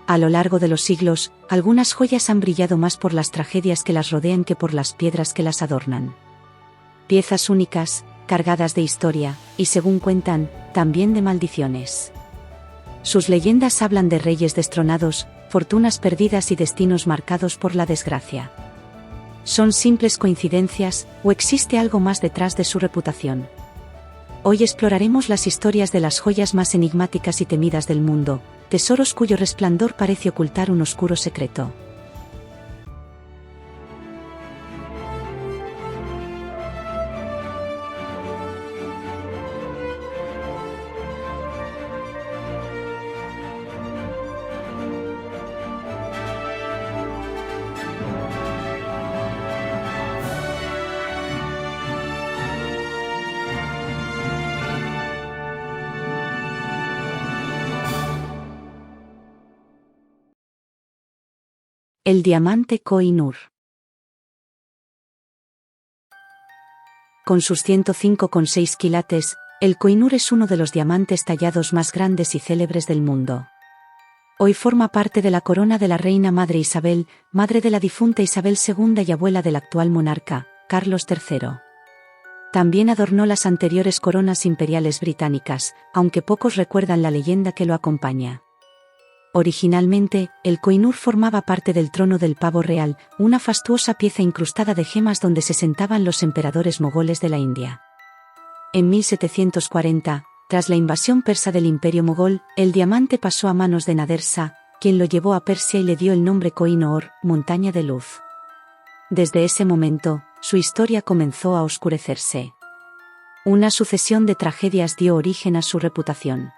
A lo largo de los siglos, algunas joyas han brillado más por las tragedias que las rodean que por las piedras que las adornan. Piezas únicas, cargadas de historia, y según cuentan, también de maldiciones. Sus leyendas hablan de reyes destronados, fortunas perdidas y destinos marcados por la desgracia. ¿Son simples coincidencias, o existe algo más detrás de su reputación? Hoy exploraremos las historias de las joyas más enigmáticas y temidas del mundo, tesoros cuyo resplandor parece ocultar un oscuro secreto. El diamante Koh-i-Noor. Con sus 105,6 quilates, el Koh-i-Noor es uno de los diamantes tallados más grandes y célebres del mundo. Hoy forma parte de la corona de la reina madre Isabel, madre de la difunta Isabel II y abuela del actual monarca, Carlos III. También adornó las anteriores coronas imperiales británicas, aunque pocos recuerdan la leyenda que lo acompaña. Originalmente, el Koh-i-Noor formaba parte del trono del pavo real, una fastuosa pieza incrustada de gemas donde se sentaban los emperadores mogoles de la India. En 1740, tras la invasión persa del imperio mogol, el diamante pasó a manos de Nader Shah, quien lo llevó a Persia y le dio el nombre Koh-i-Noor, montaña de luz. Desde ese momento, su historia comenzó a oscurecerse. Una sucesión de tragedias dio origen a su reputación.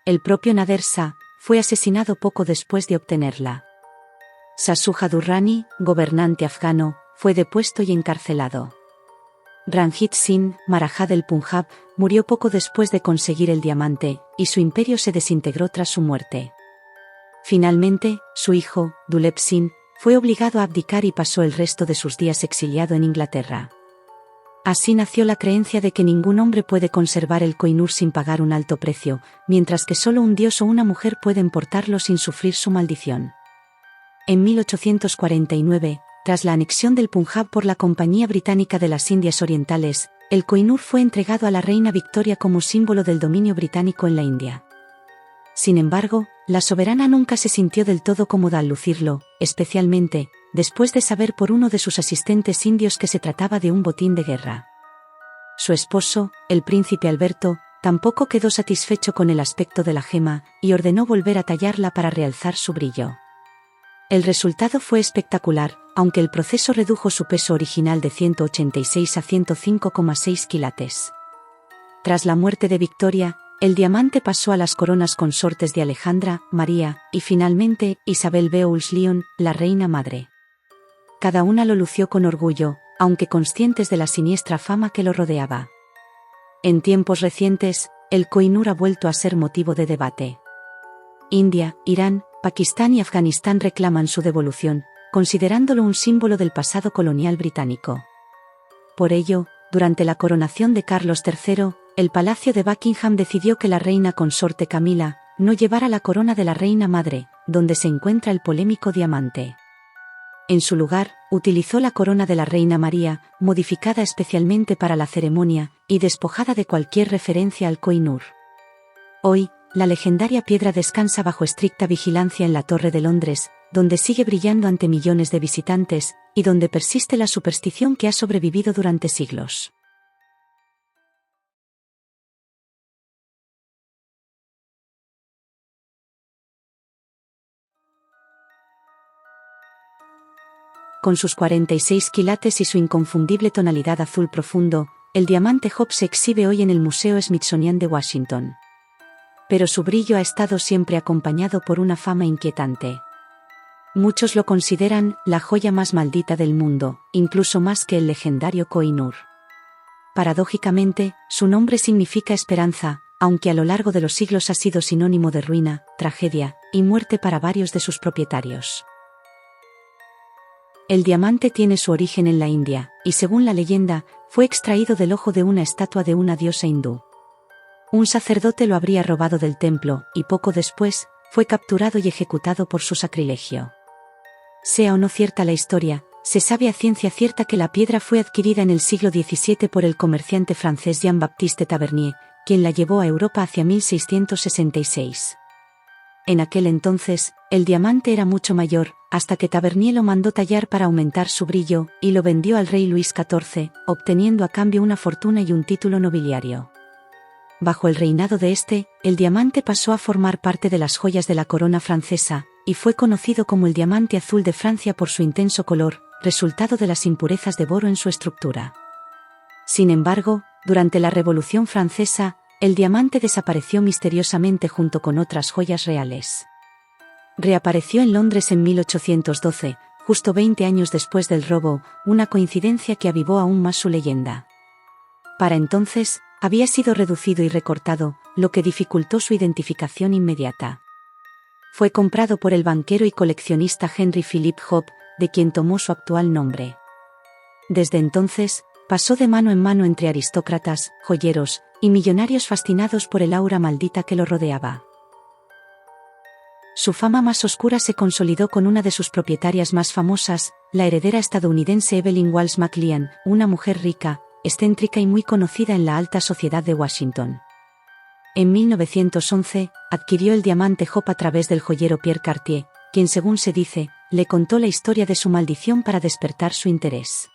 El propio Nader Shah fue asesinado poco después de obtenerla. Shah Durrani, gobernante afgano, fue depuesto y encarcelado. Ranjit Singh, Maharaja del Punjab, murió poco después de conseguir el diamante, y su imperio se desintegró tras su muerte. Finalmente, su hijo, Dulep Singh, fue obligado a abdicar y pasó el resto de sus días exiliado en Inglaterra. Así nació la creencia de que ningún hombre puede conservar el Koh-i-Noor sin pagar un alto precio, mientras que solo un dios o una mujer pueden portarlo sin sufrir su maldición. En 1849, tras la anexión del Punjab por la Compañía Británica de las Indias Orientales, el Koh-i-Noor fue entregado a la reina Victoria como símbolo del dominio británico en la India. Sin embargo, la soberana nunca se sintió del todo cómoda al lucirlo, especialmente después de saber por uno de sus asistentes indios que se trataba de un botín de guerra. Su esposo, el príncipe Alberto, tampoco quedó satisfecho con el aspecto de la gema, y ordenó volver a tallarla para realzar su brillo. El resultado fue espectacular, aunque el proceso redujo su peso original de 186 a 105,6 quilates. Tras la muerte de Victoria, el diamante pasó a las coronas consortes de Alejandra, María, y finalmente, Isabel Beauls-Lyon, la reina madre. Cada una lo lució con orgullo, aunque conscientes de la siniestra fama que lo rodeaba. En tiempos recientes, el Koh-i-Noor ha vuelto a ser motivo de debate. India, Irán, Pakistán y Afganistán reclaman su devolución, considerándolo un símbolo del pasado colonial británico. Por ello, durante la coronación de Carlos III, el Palacio de Buckingham decidió que la reina consorte Camila no llevara la corona de la reina madre, donde se encuentra el polémico diamante. En su lugar, utilizó la corona de la reina María, modificada especialmente para la ceremonia, y despojada de cualquier referencia al Koh-i-Noor. Hoy, la legendaria piedra descansa bajo estricta vigilancia en la Torre de Londres, donde sigue brillando ante millones de visitantes, y donde persiste la superstición que ha sobrevivido durante siglos. Con sus 46 quilates y su inconfundible tonalidad azul profundo, el diamante Hope se exhibe hoy en el Museo Smithsonian de Washington. Pero su brillo ha estado siempre acompañado por una fama inquietante. Muchos lo consideran la joya más maldita del mundo, incluso más que el legendario Koh-i-Noor. Paradójicamente, su nombre significa esperanza, aunque a lo largo de los siglos ha sido sinónimo de ruina, tragedia y muerte para varios de sus propietarios. El diamante tiene su origen en la India, y según la leyenda, fue extraído del ojo de una estatua de una diosa hindú. Un sacerdote lo habría robado del templo, y poco después, fue capturado y ejecutado por su sacrilegio. Sea o no cierta la historia, se sabe a ciencia cierta que la piedra fue adquirida en el siglo XVII por el comerciante francés Jean-Baptiste Tavernier, quien la llevó a Europa hacia 1666. En aquel entonces, el diamante era mucho mayor, hasta que Tavernier lo mandó tallar para aumentar su brillo, y lo vendió al rey Luis XIV, obteniendo a cambio una fortuna y un título nobiliario. Bajo el reinado de este, el diamante pasó a formar parte de las joyas de la corona francesa, y fue conocido como el diamante azul de Francia por su intenso color, resultado de las impurezas de boro en su estructura. Sin embargo, durante la Revolución Francesa, el diamante desapareció misteriosamente junto con otras joyas reales. Reapareció en Londres en 1812, justo 20 años después del robo, una coincidencia que avivó aún más su leyenda. Para entonces, había sido reducido y recortado, lo que dificultó su identificación inmediata. Fue comprado por el banquero y coleccionista Henry Philip Hope, de quien tomó su actual nombre. Desde entonces, pasó de mano en mano entre aristócratas, joyeros y millonarios fascinados por el aura maldita que lo rodeaba. Su fama más oscura se consolidó con una de sus propietarias más famosas, la heredera estadounidense Evelyn Wallace McLean, una mujer rica, excéntrica y muy conocida en la alta sociedad de Washington. En 1911, adquirió el diamante Hope a través del joyero Pierre Cartier, quien, según se dice, le contó la historia de su maldición para despertar su interés.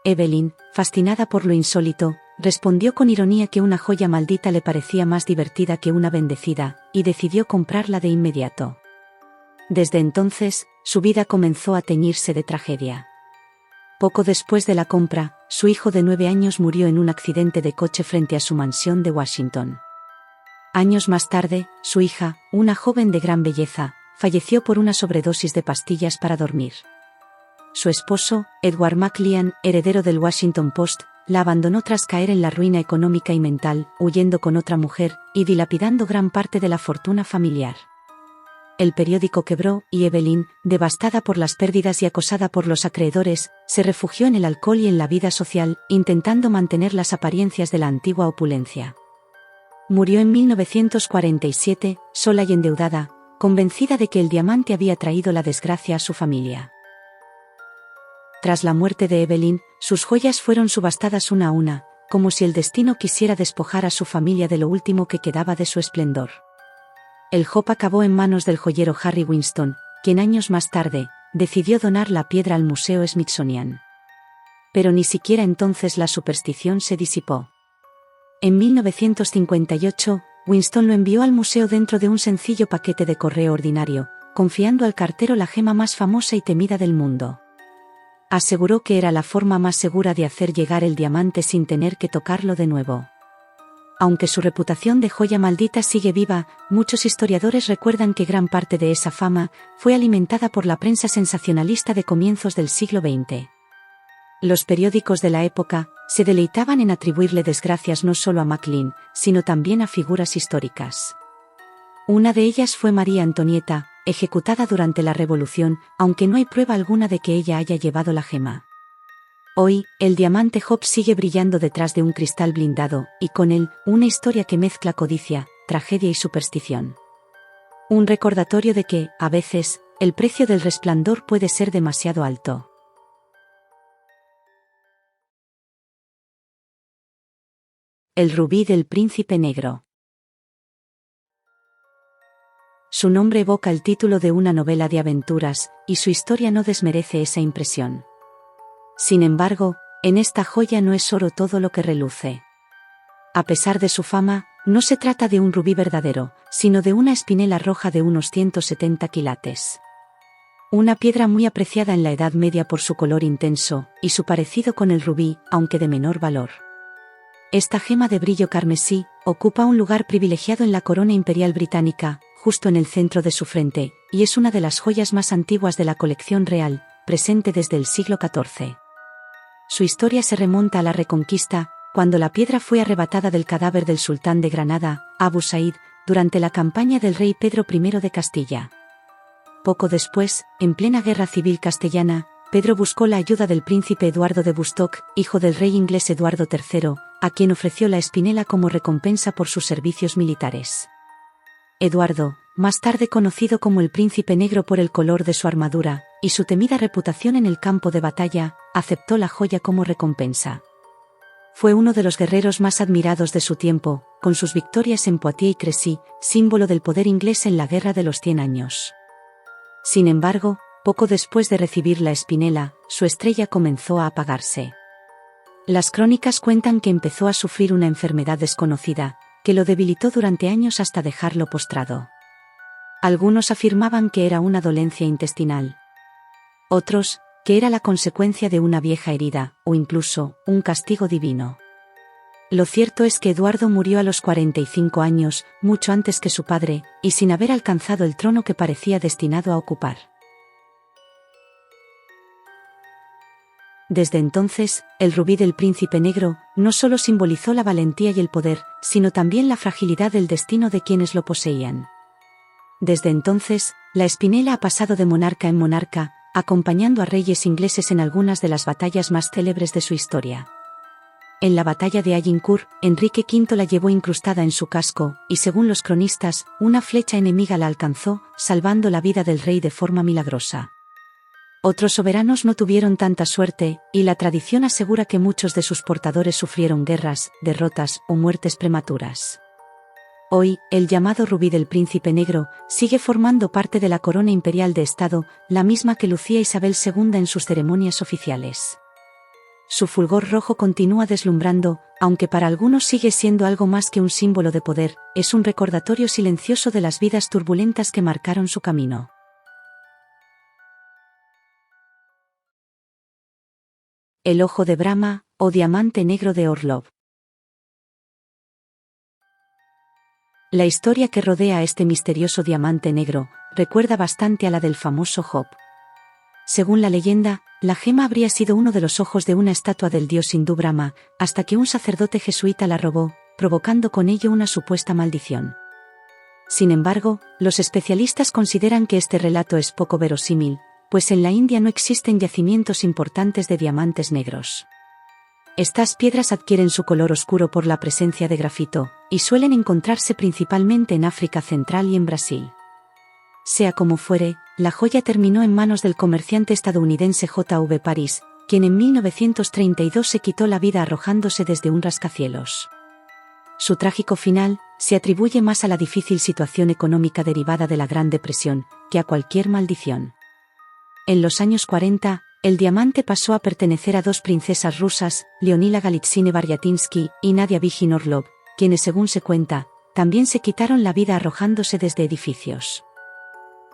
Evelyn, fascinada por lo insólito, respondió con ironía que una joya maldita le parecía más divertida que una bendecida, y decidió comprarla de inmediato. Desde entonces, su vida comenzó a teñirse de tragedia. Poco después de la compra, su hijo de 9 años murió en un accidente de coche frente a su mansión de Washington. Años más tarde, su hija, una joven de gran belleza, falleció por una sobredosis de pastillas para dormir. Su esposo, Edward McLean, heredero del Washington Post, la abandonó tras caer en la ruina económica y mental, huyendo con otra mujer, y dilapidando gran parte de la fortuna familiar. El periódico quebró, y Evelyn, devastada por las pérdidas y acosada por los acreedores, se refugió en el alcohol y en la vida social, intentando mantener las apariencias de la antigua opulencia. Murió en 1947, sola y endeudada, convencida de que el diamante había traído la desgracia a su familia. Tras la muerte de Evelyn, sus joyas fueron subastadas una a una, como si el destino quisiera despojar a su familia de lo último que quedaba de su esplendor. El Hope acabó en manos del joyero Harry Winston, quien años más tarde, decidió donar la piedra al Museo Smithsonian. Pero ni siquiera entonces la superstición se disipó. En 1958, Winston lo envió al museo dentro de un sencillo paquete de correo ordinario, confiando al cartero la gema más famosa y temida del mundo. Aseguró que era la forma más segura de hacer llegar el diamante sin tener que tocarlo de nuevo. Aunque su reputación de joya maldita sigue viva, muchos historiadores recuerdan que gran parte de esa fama fue alimentada por la prensa sensacionalista de comienzos del siglo XX. Los periódicos de la época se deleitaban en atribuirle desgracias no solo a McLean, sino también a figuras históricas. Una de ellas fue María Antonieta, ejecutada durante la Revolución, aunque no hay prueba alguna de que ella haya llevado la gema. Hoy, el diamante Hope sigue brillando detrás de un cristal blindado, y con él, una historia que mezcla codicia, tragedia y superstición. Un recordatorio de que, a veces, el precio del resplandor puede ser demasiado alto. El rubí del príncipe negro. Su nombre evoca el título de una novela de aventuras, y su historia no desmerece esa impresión. Sin embargo, en esta joya no es oro todo lo que reluce. A pesar de su fama, no se trata de un rubí verdadero, sino de una espinela roja de unos 170 quilates. Una piedra muy apreciada en la Edad Media por su color intenso, y su parecido con el rubí, aunque de menor valor. Esta gema de brillo carmesí ocupa un lugar privilegiado en la corona imperial británica, justo en el centro de su frente, y es una de las joyas más antiguas de la colección real, presente desde el siglo XIV. Su historia se remonta a la Reconquista, cuando la piedra fue arrebatada del cadáver del sultán de Granada, Abu Said, durante la campaña del rey Pedro I de Castilla. Poco después, en plena guerra civil castellana, Pedro buscó la ayuda del príncipe Eduardo de Bustock, hijo del rey inglés Eduardo III, a quien ofreció la espinela como recompensa por sus servicios militares. Eduardo, más tarde conocido como el Príncipe Negro por el color de su armadura y su temida reputación en el campo de batalla, aceptó la joya como recompensa. Fue uno de los guerreros más admirados de su tiempo, con sus victorias en Poitiers y Crécy, símbolo del poder inglés en la Guerra de los 100 años. Sin embargo, poco después de recibir la espinela, su estrella comenzó a apagarse. Las crónicas cuentan que empezó a sufrir una enfermedad desconocida, que lo debilitó durante años hasta dejarlo postrado. Algunos afirmaban que era una dolencia intestinal. Otros, que era la consecuencia de una vieja herida, o incluso, un castigo divino. Lo cierto es que Eduardo murió a los 45 años, mucho antes que su padre, y sin haber alcanzado el trono que parecía destinado a ocupar. Desde entonces, el rubí del Príncipe Negro no solo simbolizó la valentía y el poder, sino también la fragilidad del destino de quienes lo poseían. Desde entonces, la espinela ha pasado de monarca en monarca, acompañando a reyes ingleses en algunas de las batallas más célebres de su historia. En la batalla de Agincourt, Enrique V la llevó incrustada en su casco, y según los cronistas, una flecha enemiga la alcanzó, salvando la vida del rey de forma milagrosa. Otros soberanos no tuvieron tanta suerte, y la tradición asegura que muchos de sus portadores sufrieron guerras, derrotas o muertes prematuras. Hoy, el llamado rubí del Príncipe Negro sigue formando parte de la corona imperial de Estado, la misma que lucía Isabel II en sus ceremonias oficiales. Su fulgor rojo continúa deslumbrando, aunque para algunos sigue siendo algo más que un símbolo de poder, es un recordatorio silencioso de las vidas turbulentas que marcaron su camino. El ojo de Brahma, o diamante negro de Orlov. La historia que rodea a este misterioso diamante negro recuerda bastante a la del famoso Job. Según la leyenda, la gema habría sido uno de los ojos de una estatua del dios hindú Brahma, hasta que un sacerdote jesuita la robó, provocando con ello una supuesta maldición. Sin embargo, los especialistas consideran que este relato es poco verosímil, pues en la India no existen yacimientos importantes de diamantes negros. Estas piedras adquieren su color oscuro por la presencia de grafito, y suelen encontrarse principalmente en África Central y en Brasil. Sea como fuere, la joya terminó en manos del comerciante estadounidense J. V. Paris, quien en 1932 se quitó la vida arrojándose desde un rascacielos. Su trágico final se atribuye más a la difícil situación económica derivada de la Gran Depresión, que a cualquier maldición. En los años 40, el diamante pasó a pertenecer a dos princesas rusas, Leonila Galitzine Baryatinsky y Nadia Vigin Orlov, quienes según se cuenta, también se quitaron la vida arrojándose desde edificios.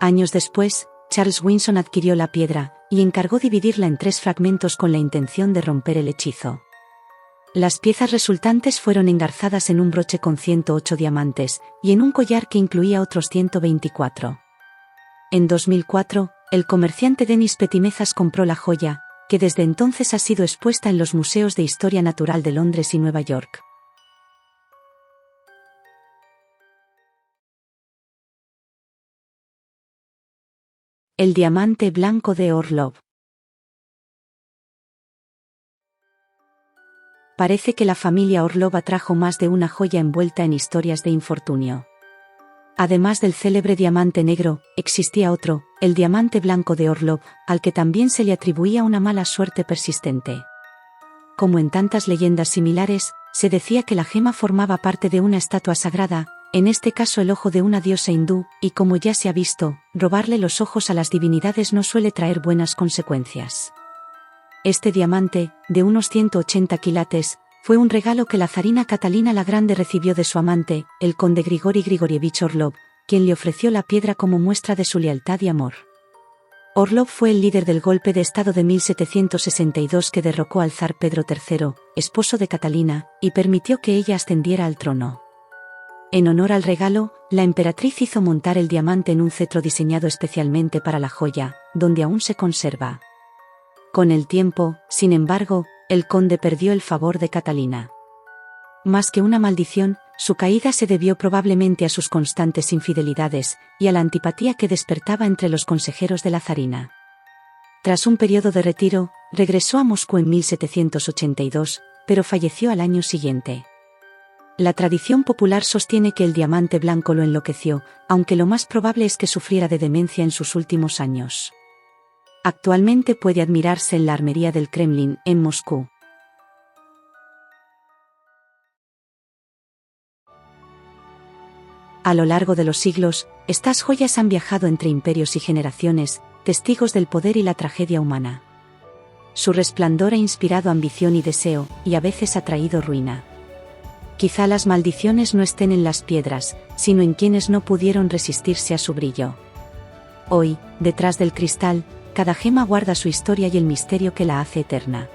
Años después, Charles Winson adquirió la piedra, y encargó dividirla en 3 fragmentos con la intención de romper el hechizo. Las piezas resultantes fueron engarzadas en un broche con 108 diamantes, y en un collar que incluía otros 124. En 2004, el comerciante Denis Petimezas compró la joya, que desde entonces ha sido expuesta en los museos de Historia Natural de Londres y Nueva York. El diamante blanco de Orlov. Parece que la familia Orlov atrajo más de una joya envuelta en historias de infortunio. Además del célebre diamante negro, existía otro, el diamante blanco de Orlov, al que también se le atribuía una mala suerte persistente. Como en tantas leyendas similares, se decía que la gema formaba parte de una estatua sagrada, en este caso el ojo de una diosa hindú, y como ya se ha visto, robarle los ojos a las divinidades no suele traer buenas consecuencias. Este diamante, de unos 180 quilates, fue un regalo que la zarina Catalina la Grande recibió de su amante, el conde Grigori Grigorievich Orlov, quien le ofreció la piedra como muestra de su lealtad y amor. Orlov fue el líder del golpe de estado de 1762 que derrocó al zar Pedro III, esposo de Catalina, y permitió que ella ascendiera al trono. En honor al regalo, la emperatriz hizo montar el diamante en un cetro diseñado especialmente para la joya, donde aún se conserva. Con el tiempo, sin embargo, el conde perdió el favor de Catalina. Más que una maldición, su caída se debió probablemente a sus constantes infidelidades, y a la antipatía que despertaba entre los consejeros de la zarina. Tras un periodo de retiro, regresó a Moscú en 1782, pero falleció al año siguiente. La tradición popular sostiene que el diamante blanco lo enloqueció, aunque lo más probable es que sufriera de demencia en sus últimos años. Actualmente puede admirarse en la armería del Kremlin, en Moscú. A lo largo de los siglos, estas joyas han viajado entre imperios y generaciones, testigos del poder y la tragedia humana. Su resplandor ha inspirado ambición y deseo, y a veces ha traído ruina. Quizá las maldiciones no estén en las piedras, sino en quienes no pudieron resistirse a su brillo. Hoy, detrás del cristal, cada gema guarda su historia y el misterio que la hace eterna.